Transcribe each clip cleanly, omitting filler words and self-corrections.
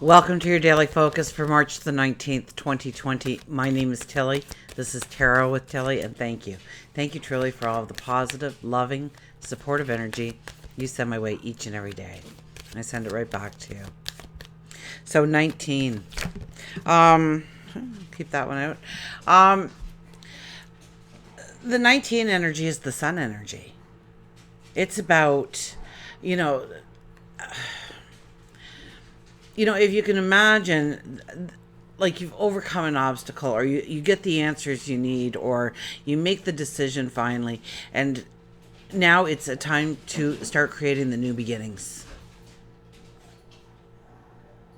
Welcome to your daily focus for March the 19th, 2020. My name is Tilly. This is Tarot with Tilly, and thank you. Thank you truly for all of the positive, loving, supportive energy you send my way each and every day. I send it right back to you. So 19. Keep that one out. The 19 energy is the sun energy. It's about, if you can imagine, like you've overcome an obstacle, or you get the answers you need, or you make the decision finally, and now it's a time to start creating the new beginnings.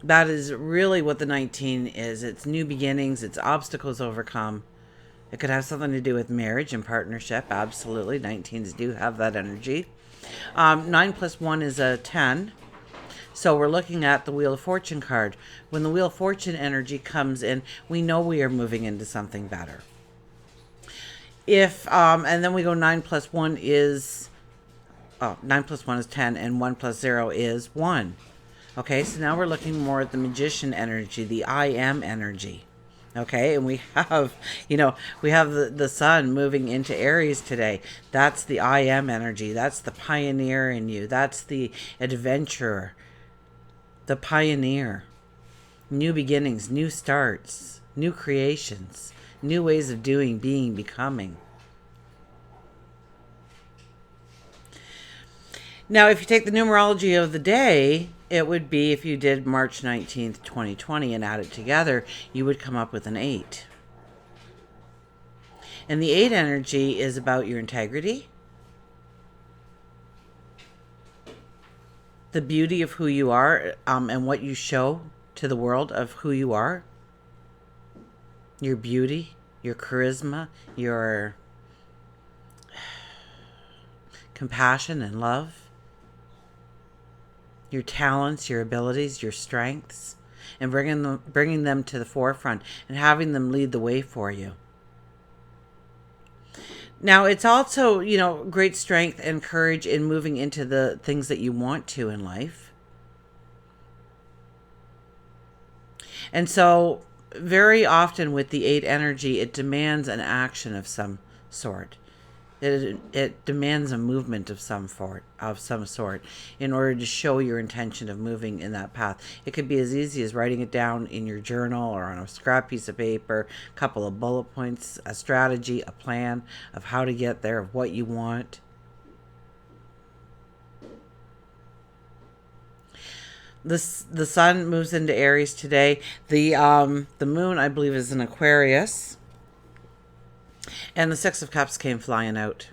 That is really what the 19 is. It's new beginnings, it's obstacles overcome. It could have something to do with marriage and partnership. Absolutely. 19s do have that energy. 9 plus 1 is a 10. So we're looking at the Wheel of Fortune card. When the Wheel of Fortune energy comes in, we know we are moving into something better. And then we go 9 plus 1 is 9 plus 1 is 10, and 1 plus 0 is 1. Okay, so now we're looking more at the Magician energy, the I am energy. Okay, and we have, the sun moving into Aries today. That's the I am energy. That's the pioneer in you. That's the adventurer, the pioneer. New beginnings, new starts, new creations, new ways of doing, being, becoming. Now, if you take the numerology of the day, it would be, if you did March 19th, 2020 and add it together, you would come up with an 8. And the 8 energy is about your integrity, the beauty of who you are, and what you show to the world of who you are. Your beauty, your charisma, your compassion and love. Your talents, your abilities, your strengths, and bringing them to the forefront and having them lead the way for you. Now, it's also, great strength and courage in moving into the things that you want to in life. And so, very often with the 8 energy, it demands an action of some sort. It demands a movement of some sort in order to show your intention of moving in that path. It could be as easy as writing it down in your journal or on a scrap piece of paper, a couple of bullet points, a strategy, a plan of how to get there, of what you want. The sun moves into Aries today. The moon, I believe, is in Aquarius. And the 6 of Cups came flying out.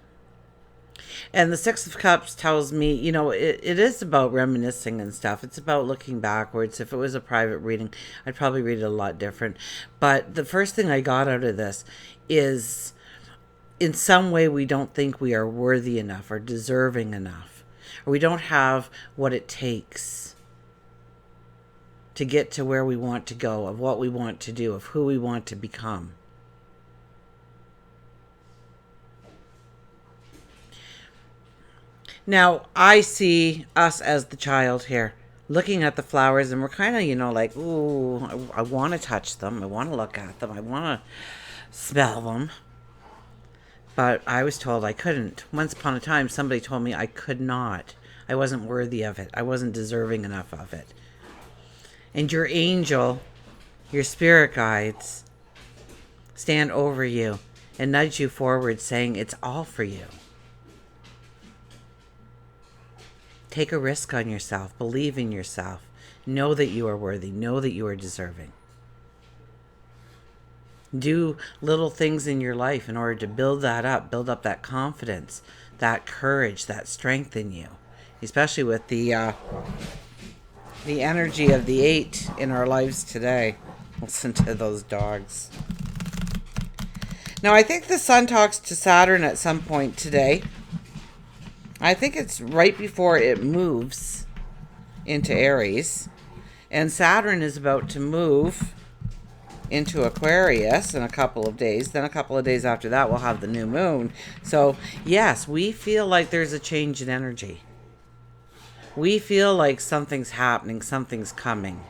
And the 6 of Cups tells me, it is about reminiscing and stuff. It's about looking backwards. If it was a private reading, I'd probably read it a lot different. But the first thing I got out of this is, in some way, we don't think we are worthy enough or deserving enough. Or we don't have what it takes to get to where we want to go, of what we want to do, of who we want to become. Now, I see us as the child here, looking at the flowers, and we're kind of, like, ooh, I want to touch them. I want to look at them. I want to smell them. But I was told I couldn't. Once upon a time, somebody told me I could not. I wasn't worthy of it. I wasn't deserving enough of it. And your angel, your spirit guides, stand over you and nudge you forward, saying it's all for you. Take a risk on yourself. Believe in yourself. Know that you are worthy. Know that you are deserving. Do little things in your life in order to build that up. Build up that confidence, that courage, that strength in you. Especially with the energy of the 8 in our lives today. Listen to those dogs. Now, I think the sun talks to Saturn at some point today. I think it's right before it moves into Aries. And Saturn is about to move into Aquarius in a couple of days. Then a couple of days after that, we'll have the new moon. So, yes, we feel like there's a change in energy. We feel like something's happening, something's coming.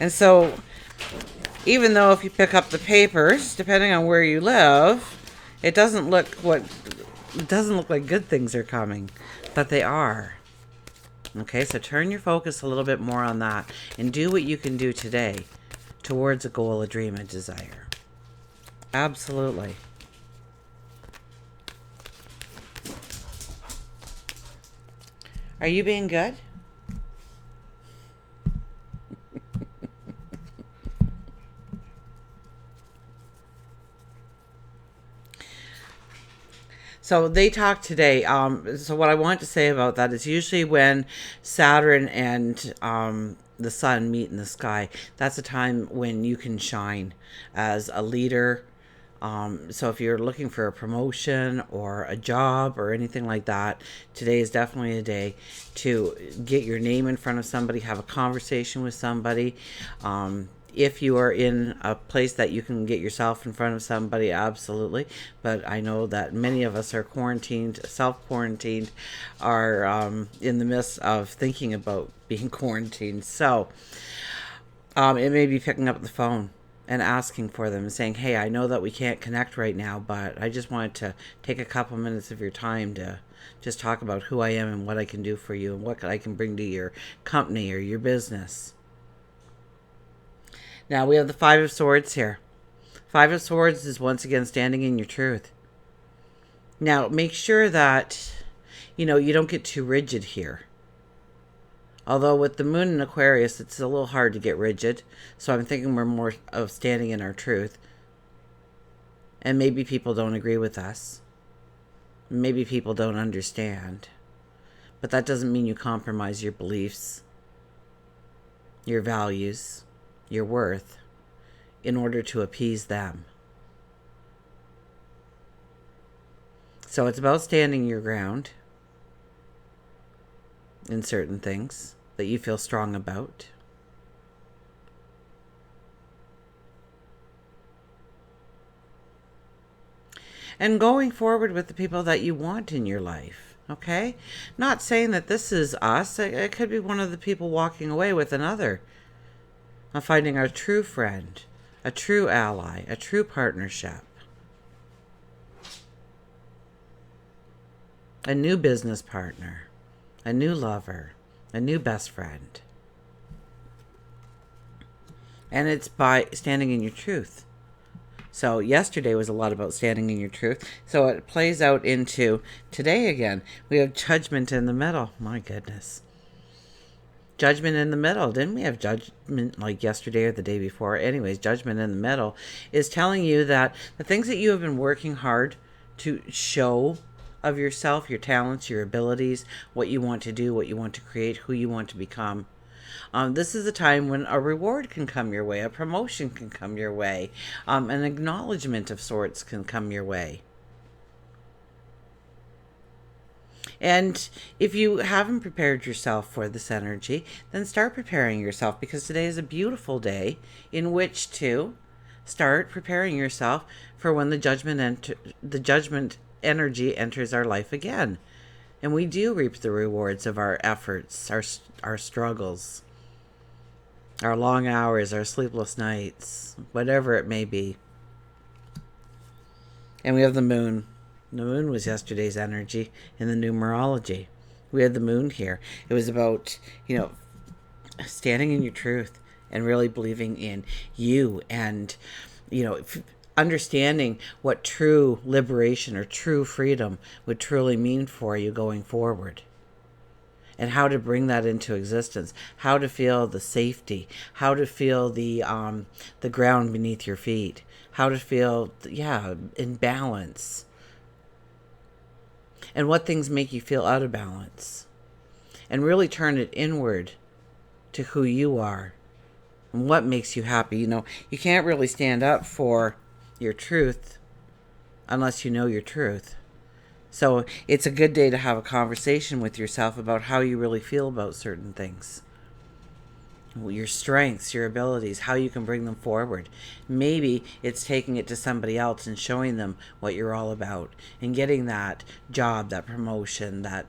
And so, even though if you pick up the papers, depending on where you live, it doesn't look like good things are coming, but they are. Okay, so turn your focus a little bit more on that and do what you can do today towards a goal, a dream, a desire. Absolutely. Are you being good? So they talked today. So what I want to say about that is usually when Saturn and the sun meet in the sky, that's a time when you can shine as a leader. So if you're looking for a promotion or a job or anything like that, today is definitely a day to get your name in front of somebody, have a conversation with somebody. If you are in a place that you can get yourself in front of somebody, absolutely. But I know that many of us are quarantined, self-quarantined, are in the midst of thinking about being quarantined. So it may be picking up the phone and asking for them and saying, hey, I know that we can't connect right now, but I just wanted to take a couple minutes of your time to just talk about who I am and what I can do for you and what I can bring to your company or your business. Now we have the Five of Swords here. Five of Swords is once again standing in your truth. Now make sure that, you don't get too rigid here. Although with the moon in Aquarius, it's a little hard to get rigid. So I'm thinking we're more of standing in our truth. And maybe people don't agree with us. Maybe people don't understand. But that doesn't mean you compromise your beliefs, your values, your worth in order to appease them. So it's about standing your ground in certain things that you feel strong about. And going forward with the people that you want in your life, okay? Not saying that this is us. It could be one of the people walking away with another. Finding a true friend, a true ally, a true partnership. A new business partner, a new lover, a new best friend. And it's by standing in your truth. So yesterday was a lot about standing in your truth. So it plays out into today again. We have Judgment in the middle. My goodness. Judgment in the middle. Didn't we have Judgment like yesterday or the day before? Anyways, Judgment in the middle is telling you that the things that you have been working hard to show of yourself, your talents, your abilities, what you want to do, what you want to create, who you want to become. This is a time when a reward can come your way, a promotion can come your way, an acknowledgement of sorts can come your way. And if you haven't prepared yourself for this energy, then start preparing yourself, because today is a beautiful day in which to start preparing yourself for when the judgment energy enters our life again. And we do reap the rewards of our efforts, our struggles, our long hours, our sleepless nights, whatever it may be. And we have the moon. The moon was yesterday's energy in the numerology. We had the moon here. It was about, standing in your truth and really believing in you and, understanding what true liberation or true freedom would truly mean for you going forward. And how to bring that into existence, how to feel the safety, how to feel the ground beneath your feet, how to feel, in balance. And what things make you feel out of balance. And really turn it inward to who you are and what makes you happy. You can't really stand up for your truth unless you know your truth. So it's a good day to have a conversation with yourself about how you really feel about certain things. Your strengths, your abilities, how you can bring them forward. Maybe it's taking it to somebody else and showing them what you're all about and getting that job, that promotion, that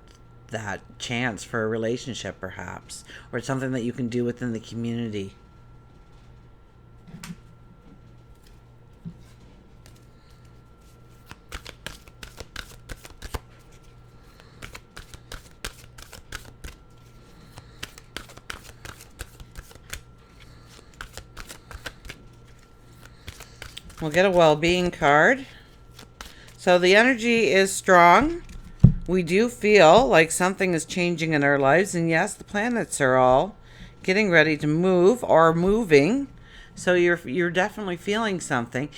chance for a relationship perhaps, or something that you can do within the community. We'll get a well-being card. So the energy is strong. We do feel like something is changing in our lives. And yes, the planets are all getting ready to move or moving. So you're definitely feeling something.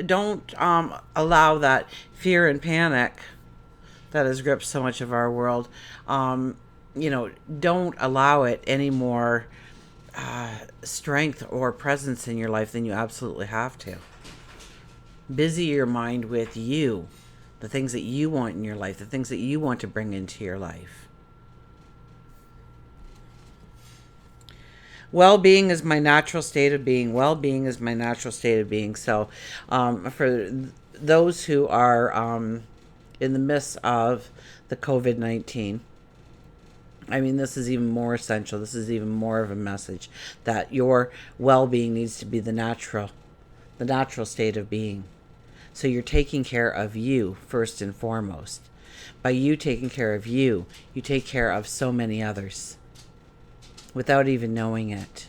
Don't allow that fear and panic that has gripped so much of our world. Don't allow it any more strength or presence in your life than you absolutely have to. Busy your mind with you, the things that you want in your life, the things that you want to bring into your life. Well-being is my natural state of being. Well-being is my natural state of being. So for those who are in the midst of the COVID-19, I mean, this is even more essential. This is even more of a message that your well-being needs to be the natural state of being. So you're taking care of you first and foremost. By you taking care of you, you take care of so many others without even knowing it.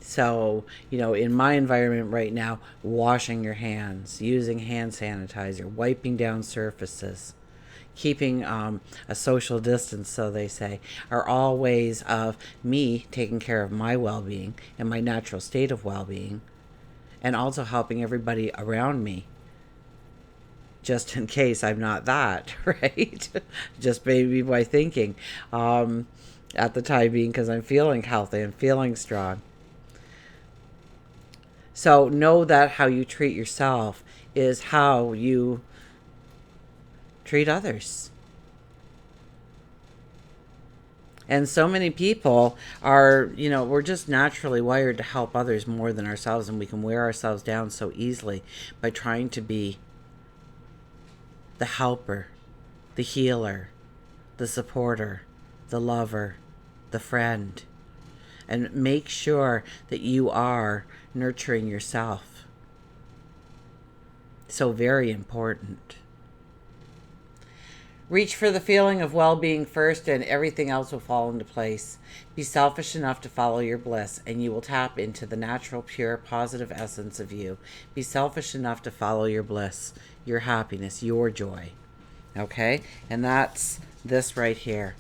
So, in my environment right now, washing your hands, using hand sanitizer, wiping down surfaces, keeping a social distance, so they say, are all ways of me taking care of my well-being and my natural state of well-being, and also helping everybody around me, just in case I'm not that, right? Just maybe by thinking at the time being, because I'm feeling healthy and feeling strong. So know that how you treat yourself is how you treat others. And so many people are, we're just naturally wired to help others more than ourselves, and we can wear ourselves down so easily by trying to be the helper, the healer, the supporter, the lover, the friend. And make sure that you are nurturing yourself. So very important. Reach for the feeling of well-being first, and everything else will fall into place. Be selfish enough to follow your bliss, and you will tap into the natural, pure, positive essence of you. Be selfish enough to follow your bliss, your happiness, your joy. Okay? And that's this right here.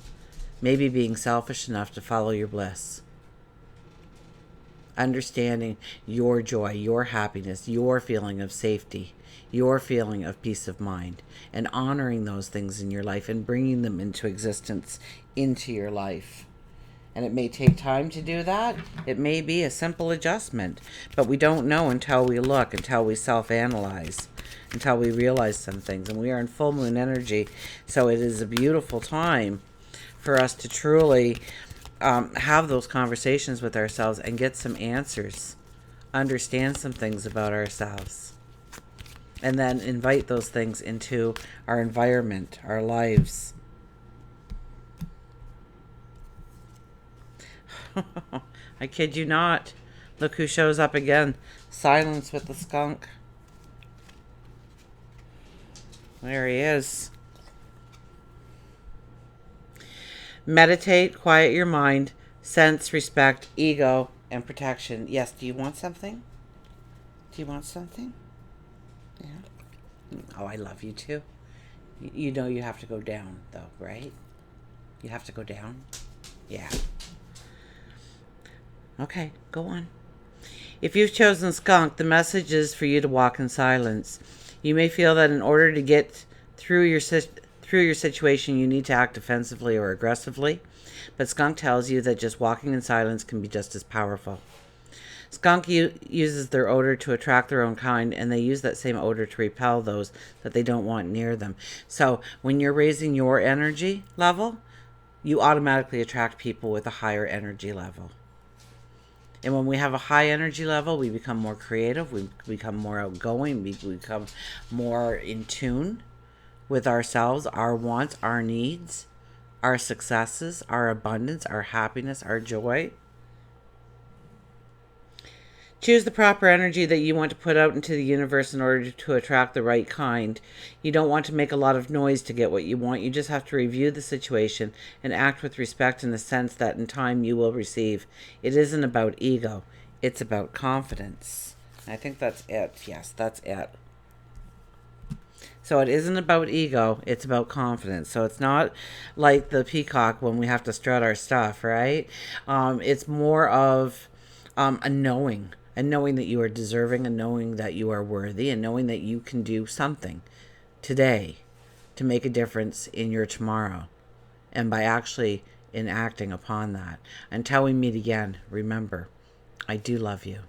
Maybe being selfish enough to follow your bliss. Understanding your joy, your happiness, your feeling of safety, your feeling of peace of mind, and honoring those things in your life and bringing them into existence into your life. And it may take time to do that. It may be a simple adjustment, but we don't know until we look, until we self-analyze, until we realize some things. And we are in full moon energy, so it is a beautiful time for us to truly have those conversations with ourselves and get some answers, understand some things about ourselves, and then invite those things into our environment, our lives. I kid you not. Look who shows up again. Silence with the skunk. There he is. Meditate, quiet your mind, sense, respect, ego, and protection. Yes, do you want something? Do you want something? Yeah. Oh, I love you too. You know you have to go down, though, right? You have to go down? Yeah. Okay, go on. If you've chosen skunk, the message is for you to walk in silence. You may feel that in order to get through your situation, you need to act defensively or aggressively, but skunk tells you that just walking in silence can be just as powerful. Skunk uses their odor to attract their own kind, and they use that same odor to repel those that they don't want near them. So when you're raising your energy level, you automatically attract people with a higher energy level. And when we have a high energy level, we become more creative, we become more outgoing, we become more in tune with ourselves, our wants, our needs, our successes, our abundance, our happiness, our joy. Choose the proper energy that you want to put out into the universe in order to attract the right kind. You don't want to make a lot of noise to get what you want. You just have to review the situation and act with respect in the sense that in time you will receive. It isn't about ego, it's about confidence. I think that's it. Yes, that's it. So it isn't about ego, it's about confidence. So it's not like the peacock when we have to strut our stuff, right? It's more of a knowing, and knowing that you are deserving, and knowing that you are worthy, and knowing that you can do something today to make a difference in your tomorrow. And by actually enacting upon that. Until we meet again, remember, I do love you.